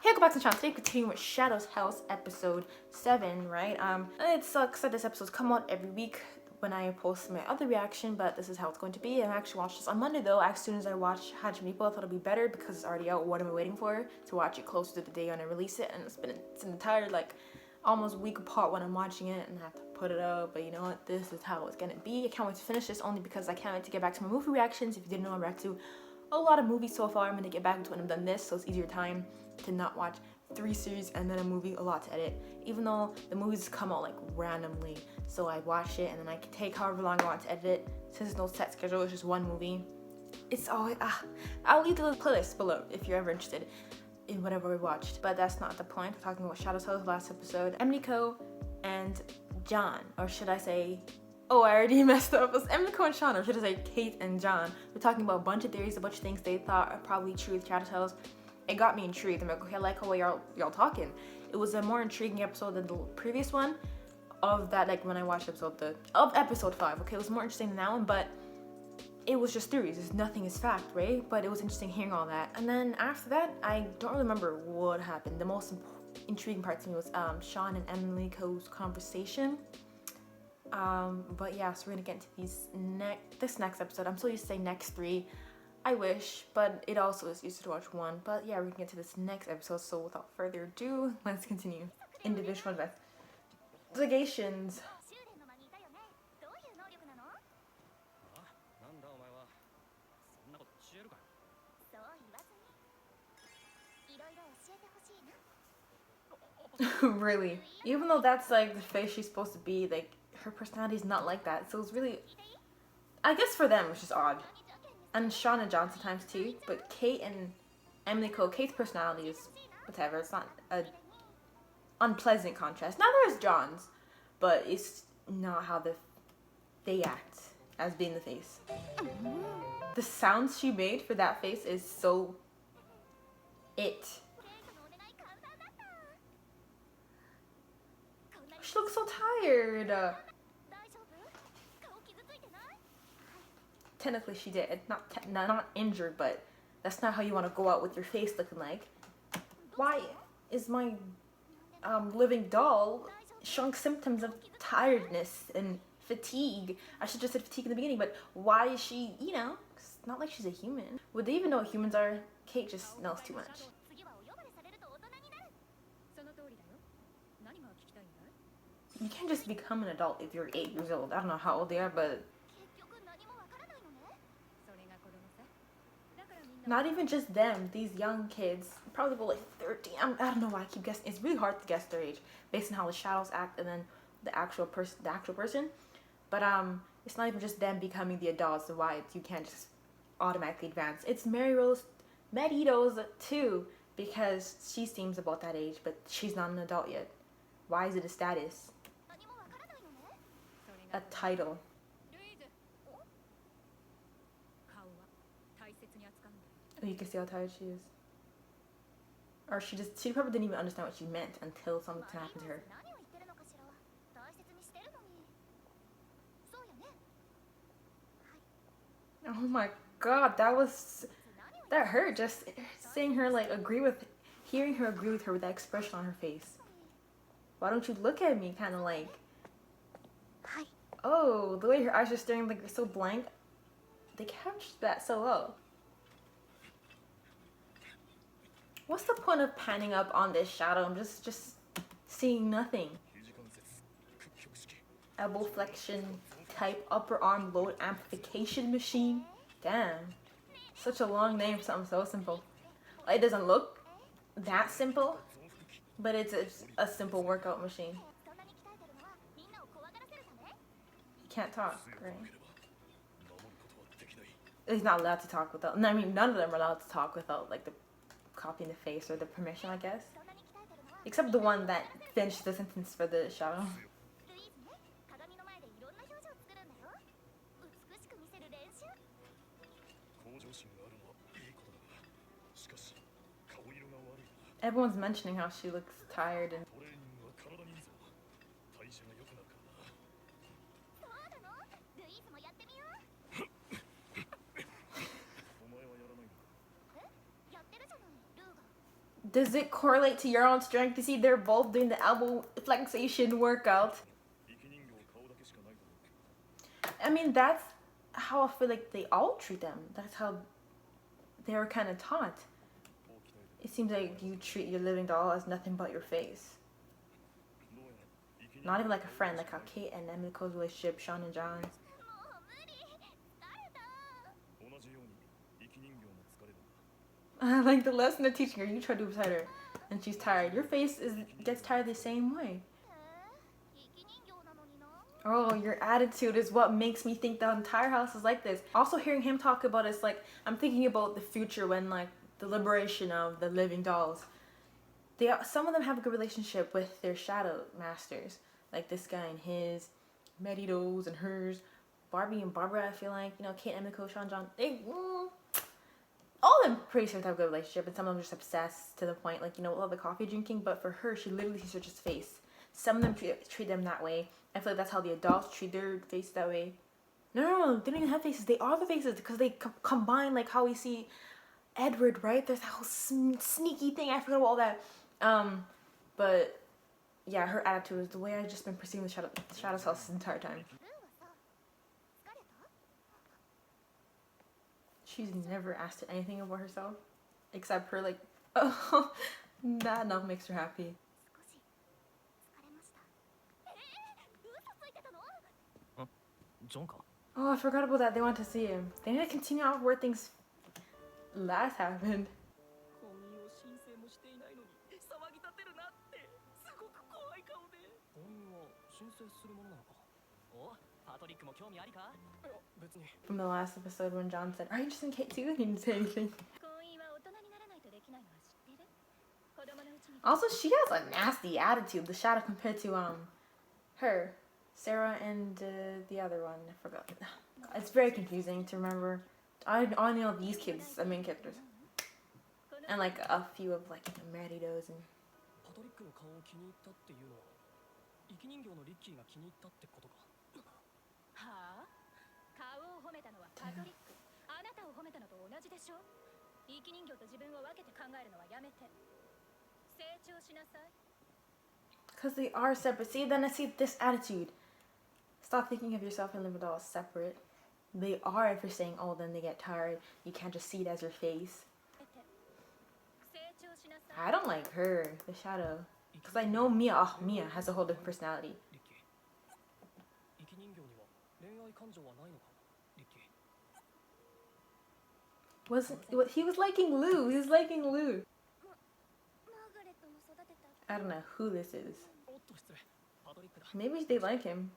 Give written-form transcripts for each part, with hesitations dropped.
Hey, welcome back to the channel. Today, continuing with Shadow's House episode 7, right? It sucks that this episode's come out every week when I post my other reaction, but this is how it's going to be. I actually watched this on Monday though. As soon as I watched Hajime, I thought it'd be better because it's already out. What am I waiting for? To watch it closer to the day when I release it, and it's an entire almost week apart when I'm watching it, and I have to put it up. But you know what? This is how it's gonna be. I can't wait to finish this only because I can't wait to get back to my movie reactions. If you didn't know, I'm back to a lot of movies so far. I'm gonna get back into when I'm done this, so it's easier time to not watch 3 series and then a movie, a lot to edit, even though the movies come out randomly. So I watch it and then I can take however long I want to edit it. Since there's no set schedule, it's just one movie. It's always I'll leave the playlist below if you're ever interested in whatever we watched, but that's not the point. We're talking about Shadow's House last episode. Emiko and John, or should I say, oh, I already messed up. It was Emiko and Sean, or should I say Kate and John. We're talking about a bunch of theories, a bunch of things they thought are probably true with Shadow's House. It got me intrigued. I'm like, okay, I like how y'all talking. It was a more intriguing episode than the previous one of that, when I watched episode 5. Okay, it was more interesting than that one, but it was just theories. Nothing is fact, right? But it was interesting hearing all that. And then after that, I don't really remember what happened. The most intriguing part to me was Sean and Emiko's conversation. But yeah, so we're gonna get into this next episode. I'm so used to saying next 3. I wish, but it also is easier to watch 1. But yeah, we're gonna get to this next episode, so without further ado, let's continue. Individual investigations. Really? Even though that's the face she's supposed to be, her personality's not like that, so it's really, I guess for them it's just odd. And Sean and John sometimes too, but Kate and Emiko, Kate's personality is whatever. It's not a unpleasant contrast. Neither is John's, but it's not how they act as being the face. The sounds she made for that face is so it. She looks so tired. Technically she did, not injured, but that's not how you want to go out with your face looking like. Why is my living doll showing symptoms of tiredness and fatigue? I should just said fatigue in the beginning, but why is she, it's not like she's a human. Would they even know what humans are? Kate just knows too much. You can't just become an adult if you're 8 years old. I don't know how old they are, but not even just them, these young kids, probably about 13. I don't know why I keep guessing. It's really hard to guess their age based on how the shadows act and then the actual person. But it's not even just them becoming the adults and why you can't just automatically advance. It's Merito's too, because she seems about that age, but she's not an adult yet. Why is it a status? A title. Oh, you can see how tired she is. Or she probably didn't even understand what she meant until something happened to her. Oh my god, that hurt, just seeing her hearing her agree with her with that expression on her face. Why don't you look at me, kind of oh, the way her eyes are staring they're so blank. They captured that so well. What's the point of panning up on this shadow? I'm just seeing nothing. Elbow flexion type upper arm load amplification machine. Damn. Such a long name for something so simple. It doesn't look that simple, but it's a simple workout machine. He can't talk, right? He's not allowed to talk without, I mean, none of them are allowed to talk without the copying the face or the permission, I guess. Except the one that finished the sentence for the shadow. Everyone's mentioning how she looks tired and Does it correlate to your own strength? You see, they're both doing the elbow flexation workout. I mean, that's how I feel like they all treat them. That's how they were kind of taught. It seems like you treat your living doll as nothing but your face. Not even like a friend, like how Kate and Emiko's relationship, Sean and John. Like the lesson they're teaching her, you try to do beside her, and she's tired. Your face gets tired the same way. Oh, your attitude is what makes me think the entire house is like this. Also, hearing him talk about it's like I'm thinking about the future when like the liberation of the living dolls. Some of them have a good relationship with their shadow masters, like this guy and his, Medido's and hers, Barbie and Barbara. I feel like Kate, Emiko, Sean, John. All of them pretty sure to have a good relationship, and some of them are just obsessed to the point like love the coffee drinking. But for her, she literally sees her just face. Some of them treat them that way. I feel like that's how the adults treat their face that way. No, they don't even have faces. They are the faces because they combine like how we see Edward, right? There's that whole sneaky thing. I forgot about all that. But yeah, her attitude is the way I've just been perceiving the Shadow's house this entire time. She's never asked anything about herself, except her like, oh, that enough makes her happy. Oh, I forgot about that. They want to see him. They need to continue on where things last happened. From the last episode when John said, "Are you just in KḣYUSU?" He didn't say anything. Also, she has a nasty attitude, the Shadow, compared to her, Sarah, and the other one. I forgot. It's very confusing to remember. I only know these kids, the main characters, and like a few of like Maridos and. Because they are separate. See, then I see this attitude. Stop thinking of yourself and living dolls separate. They are, if you're saying, oh, then they get tired. You can't just see it as your face. I don't like her, the Shadow. Because I know Mia has a whole different personality. He was liking Lou. He was liking Lou. I don't know who this is. Maybe they like him.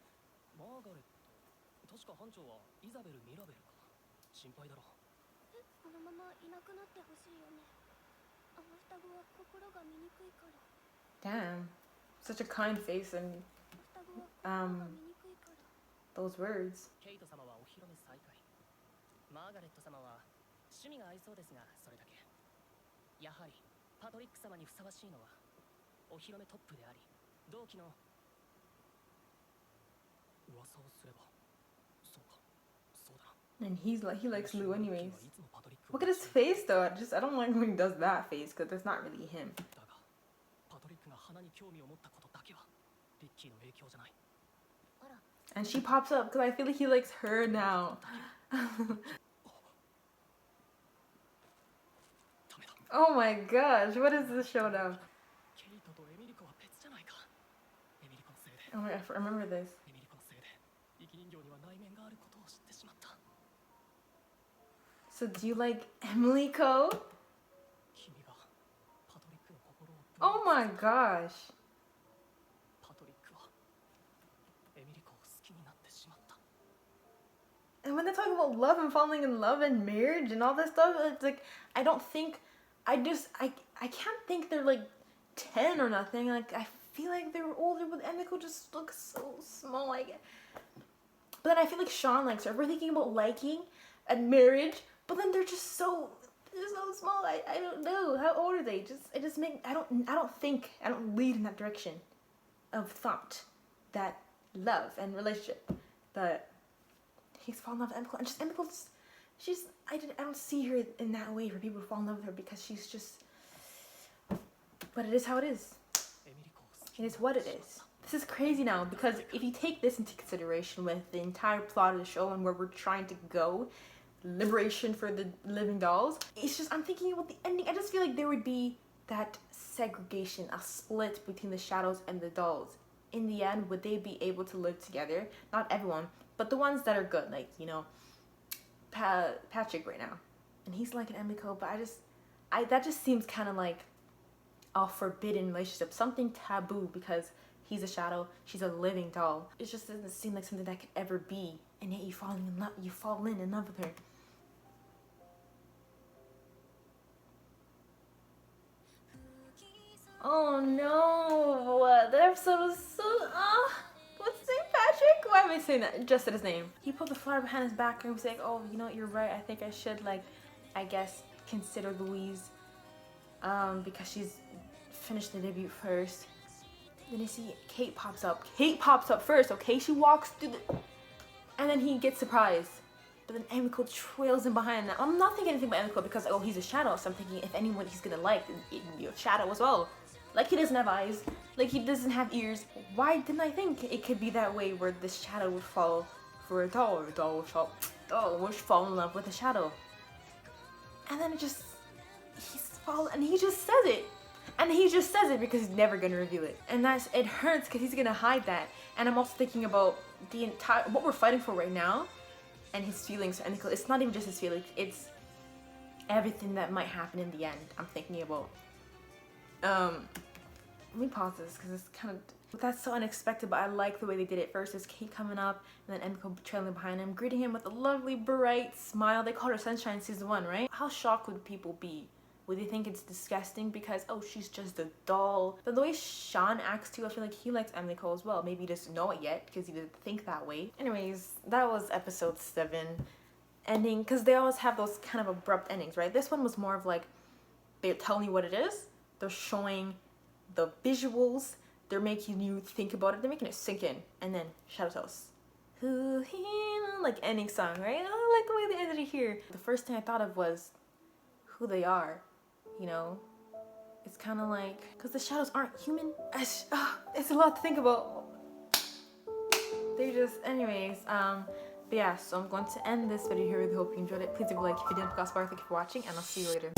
Damn. Such a kind face and those words. And he likes Lou anyways. Look at his face though. I don't like when he does that face because it's not really him. And she pops up because I feel like he likes her now. Oh my gosh, what is this show now? Oh my, I remember this. So do you like Emily Co? Oh my gosh. And when they're talking about love and falling in love and marriage and all this stuff, it's like, I can't think they're like 10 or nothing. Like, I feel like they were older, but Emiko just looks so small. Like, but then I feel like Sean likes her. If we're thinking about liking and marriage, but then they're so small. I don't know. How old are they? I don't lead in that direction of thought, that love and relationship. But he's fallen in love with Emiko, and Emiko's, I don't see her in that way for people to fall in love with her, because she's just, But it is how it is. It is what it is. This is crazy now, because if you take this into consideration with the entire plot of the show and where we're trying to go, liberation for the living dolls, it's just, I'm thinking about the ending. I just feel like there would be that segregation, a split between the shadows and the dolls. In the end, would they be able to live together? Not everyone, but the ones that are good, like, you know, Patrick right now. And he's like an Emiko, but that just seems kind of like a forbidden relationship, something taboo, because he's a shadow, she's a living doll. It just doesn't seem like something that could ever be, and yet you fall in love with her. Oh no, that episode was so, what's his name, Patrick? Why am I saying that? Just said his name. He put the flower behind his back and he was like, oh, you know what, you're right, I think I should, like, I guess, consider Louise, because she's finished the debut first. Then you see Kate pops up. Kate pops up first, okay? She walks through the... And then he gets surprised. But then Emiko trails in behind that. I'm not thinking anything about Emiko because, oh, he's a shadow. So I'm thinking if anyone he's gonna like, it can be a shadow as well. Like, he doesn't have eyes. Like, he doesn't have ears. Why didn't I think it could be that way where this shadow would fall for a doll, or a doll would fall in love with a shadow? And then he just says it. And he just says it because he's never gonna reveal it. And it hurts because he's gonna hide that. And I'm also thinking about the entire, what we're fighting for right now, and his feelings for Emiko. It's not even just his feelings, it's everything that might happen in the end. I'm thinking about. Let me pause this because it's kind of, that's so unexpected, but I like the way they did it. First is Kate coming up, and then Emiko trailing behind him, greeting him with a lovely, bright smile. They called her Sunshine in season 1, right? How shocked would people be? Would they think it's disgusting because, oh, she's just a doll? But the way Sean acts too, I feel like he likes Emiko as well. Maybe he doesn't know it yet because he didn't think that way. Anyways, that was episode 7 ending, because they always have those kind of abrupt endings, right? This one was more of like, they're telling you what it is, they're showing the visuals, they're making you think about it, they're making it sink in, and then Shadow's House. Like ending song, right? I like the way they ended it here. The first thing I thought of was who they are. You know, it's kind of like, because the shadows aren't human. It's a lot to think about. They just, anyways, but yeah, so I'm going to end this video here. I really hope you enjoyed it. Please leave a like if you didn't. Thank you for watching, and I'll see you later.